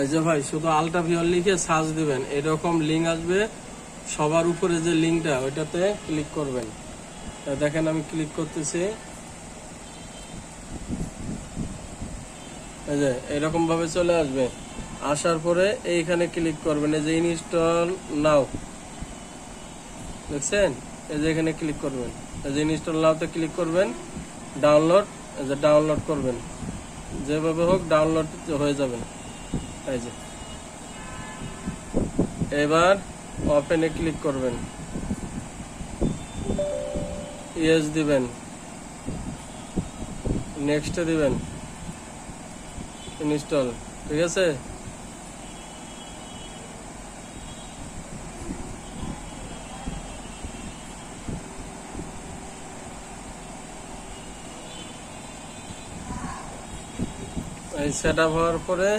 এই যে ভাই শুধু আলট্রা ভিউয়ার লিখে সার্চ দিবেন, এরকম লিঙ্ক আসবে। সবার উপরে যে লিঙ্কটা ওইটাতে ক্লিক করবেন। দেখেন আমি ক্লিক করতেছি, এই যে এরকম ভাবে চলে আসবে। আসার পরে এইখানে ক্লিক করবেন, এই যে ইনস্টল নাও দেখছেন, এই যে এখানে ক্লিক করবেন, এই যে ইনস্টল নাওতে ক্লিক করবেন। ডাউনলোড, এই যে ডাউনলোড করবেন, যেভাবে হোক ডাউনলোড হয়ে যাবে। এই যে এবার ওপেনে ক্লিক করবেন, ইয়েস দিবেন, নেক্সট দিবেন, ইনস্টল। ঠিক আছে, এই সেট আপ হওয়ার পরে